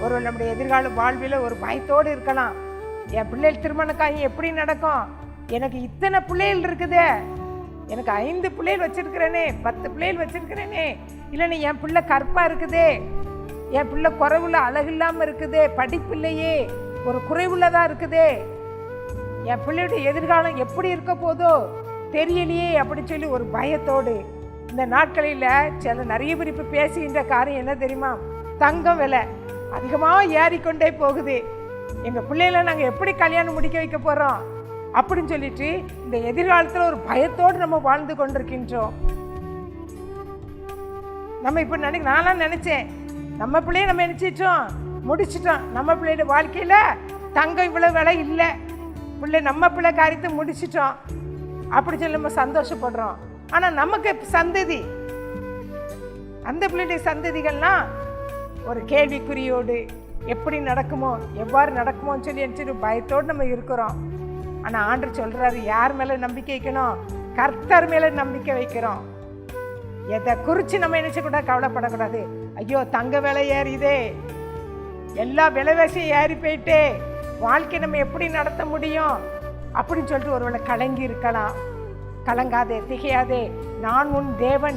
ஒரு நம்முடைய எதிர்கால வாழ்வில் ஒரு பயத்தோடு இருக்கலாம். என் பிள்ளைகள் திருமண காரியம் எப்படி நடக்கும், எனக்கு இத்தனை பிள்ளைகள் இருக்குதே, எனக்கு 5 பிள்ளைகள் வச்சிருக்கிறேனே, 10 பிள்ளைகள் வச்சிருக்கிறேனே, இல்லைன்னு என் பிள்ளை கற்பா இருக்குதே, என் பிள்ளை குறைவுள்ள அழகு இல்லாமல் இருக்குதே, படிப்பு இல்லையே, ஒரு குறைவுள்ளதாக இருக்குதே, என் பிள்ளையுடைய எதிர்காலம் எப்படி இருக்க போதோ தெரியலையே அப்படி சொல்லி ஒரு பயத்தோடு இந்த நாட்களில் சில நிறைய பேர் இப்போ பேசுகின்ற காரியம் என்ன தெரியுமா, தங்கம் விலை அதிகமாக ஏறிக்கொண்டே போகுது, எங்கள் பிள்ளைகளை நாங்கள் எப்படி கல்யாணம் முடிக்க வைக்க போகிறோம் அப்படின்னு சொல்லிட்டு இந்த எதிர்காலத்தில் ஒரு பயத்தோடு நம்ம வாழ்ந்து கொண்டிருக்கின்றோம். நம்ம இப்போ நான்லாம் நினச்சேன் நம்ம பிள்ளைய நம்ம நினச்சிட்டோம் முடிச்சிட்டோம், நம்ம பிள்ளையோட வாழ்க்கையில் தங்கம் இவ்வளோ விலை இல்லை, பிள்ளை நம்ம பிள்ளை காரியத்தை முடிச்சிட்டோம் அப்படி சொல்லி நம்ம சந்தோஷப்படுறோம். ஆனால் நமக்கு சந்ததி, அந்த பிள்ளைடைய சந்ததிகள்லாம் ஒரு கேள்விக்குறியோடு எப்படி நடக்குமோ எவ்வாறு நடக்குமோன்னு சொல்லி பயத்தோடு நம்ம இருக்கிறோம். ஆனால் ஆண்டவர் சொல்கிறாரு, யார் மேலே நம்பிக்கை வைக்கணும், கர்த்தர் மேலே நம்பிக்கை வைக்கிறோம். எதை குறித்து நம்ம நினைச்சக்கூட கவலைப்படக்கூடாது. ஐயோ தங்க விலை ஏறிதே, எல்லா விலைவாசியும் ஏறி போயிட்டே, வாழ்க்கை நம்ம எப்படி நடத்த முடியும் அப்படின்னு சொல்லிட்டு ஒருவேளை கலங்கி இருக்கலாம். கலங்காதே, திகையாதே, நான் உன் தேவன்.